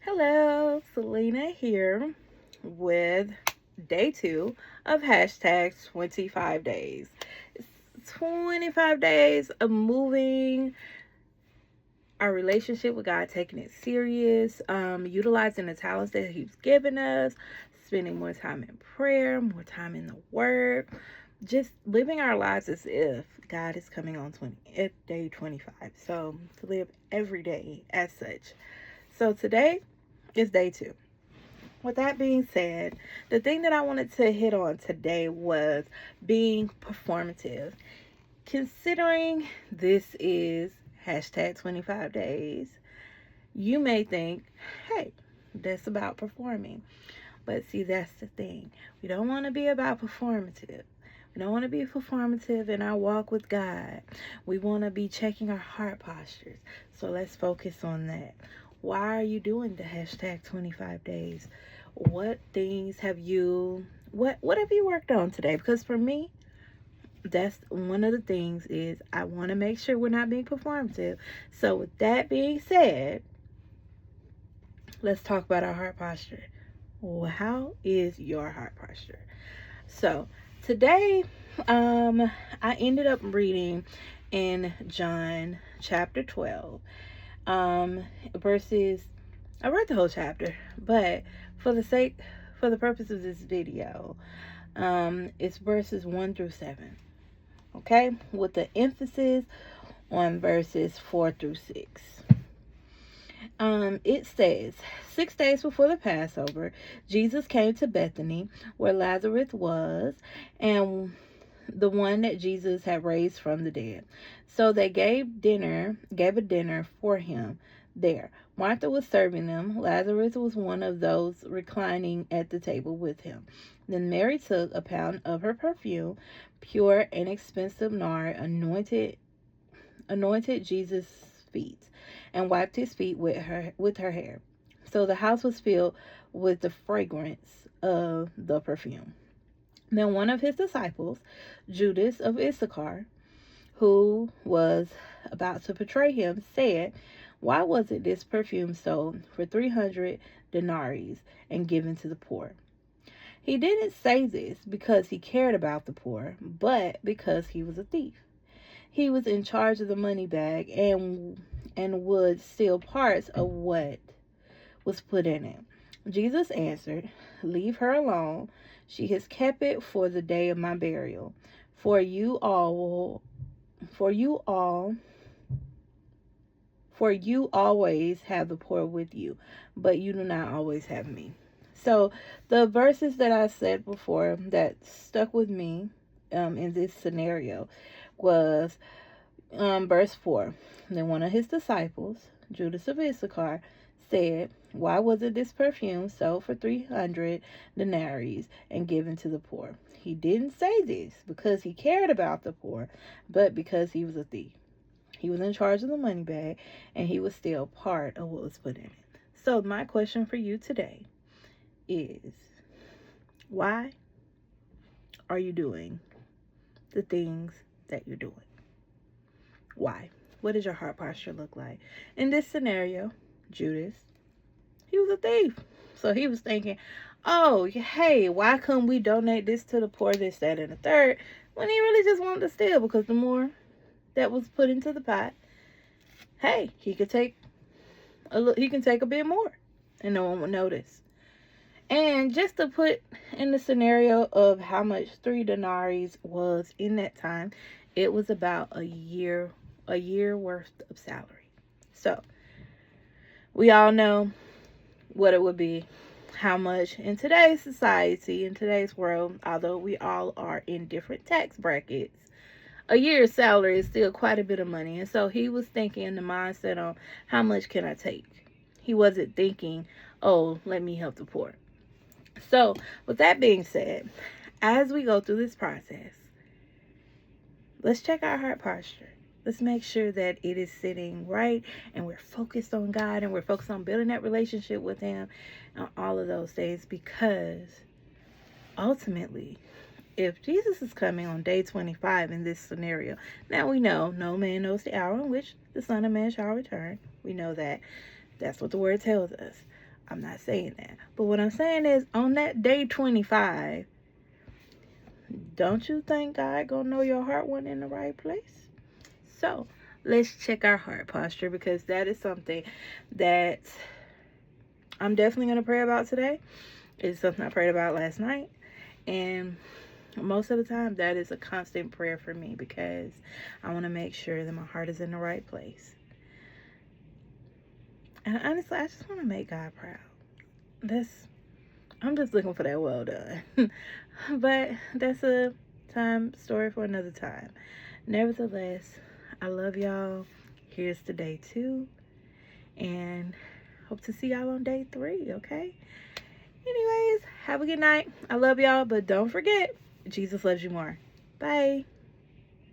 Hello, Selena here with day two of hashtag 25 days. It's 25 days of moving our relationship with God, taking it serious, utilizing the talents that He's given us, spending more time in prayer, more time in the Word, just living our lives as if God is coming on at day 25. So to live every day as such. So today is day two. With that being said, the thing that I wanted to hit on today was being performative. Considering this is hashtag 25 days, you may think, hey, that's about performing. But see, that's the thing. We don't want to be about performative. We don't want to be performative in our walk with God. We want to be checking our heart postures. So let's focus on that. Why are you doing the hashtag 25 days? What things have you what have you worked on today? Because for me, that's one of the things is I want to make sure we're not being performative. So with that being said, let's talk about our heart posture. Well, how is your heart posture? So today, I ended up reading in John chapter 12, verses. I read the whole chapter, but for the purpose of this video, it's verses 1 through 7. Okay, with the emphasis on verses 4 through 6. It says, 6 days before the Passover, Jesus came to Bethany, where Lazarus was, and the one that Jesus had raised from the dead. So they gave a dinner for him there. Martha was serving them. Lazarus was one of those reclining at the table with him. Then Mary took a pound of her perfume, pure and expensive nard, anointed Jesus' feet, and wiped his feet with her hair. So the house was filled with the fragrance of the perfume. Then one of his disciples, Judas of Issachar, who was about to betray him, said, "Why wasn't this perfume sold for 300 denarii and given to the poor?" He didn't say this because he cared about the poor, but because he was a thief. He was in charge of the money bag and would steal parts of what was put in it. Jesus answered, "Leave her alone. She has kept it for the day of my burial. For you all for you all for you always have the poor with you, but you do not always have me." So the verses that I said before that stuck with me in this scenario was verse 4. Then one of his disciples, Judas of Issachar, said, "Why wasn't this perfume sold for 300 denarii and given to the poor?" He didn't say this because he cared about the poor, but because he was a thief. He was in charge of the money bag, and he was still part of what was put in it. So my question for you today is, why are you doing the things that you're doing? Why? What does your heart posture look like? In this scenario, Judas, he was a thief. So he was thinking, oh, hey, why couldn't we donate this to the poor, this, that, and the third, when he really just wanted to steal, because the more that was put into the pot, hey, he can take a bit more and no one would notice. And just to put in the scenario of how much 3 denarii was in that time, it was about a year worth of salary. So we all know what it would be, how much in today's society, in today's world, although we all are in different tax brackets, a year's salary is still quite a bit of money. And so he was thinking in the mindset on how much can I take. He wasn't thinking, oh, let me help the poor. So with that being said, as we go through this process, let's check our heart posture. Let's make sure that it is sitting right and we're focused on God and we're focused on building that relationship with Him and all of those things, because ultimately, if Jesus is coming on day 25 in this scenario, now we know no man knows the hour in which the Son of Man shall return. We know that. That's what the word tells us. I'm not saying that. But what I'm saying is, on that day 25, don't you think God gonna know your heart went in the right place? So let's check our heart posture, because that is something that I'm definitely gonna pray about today. It's something I prayed about last night, and most of the time that is a constant prayer for me, because I want to make sure that my heart is in the right place. And honestly, I just want to make God proud. I'm just looking for that well done. But that's a story for another time. Nevertheless, I love y'all. Here's to day 2, and hope to see y'all on day 3, okay? Anyways, have a good night. I love y'all, but don't forget, Jesus loves you more. Bye.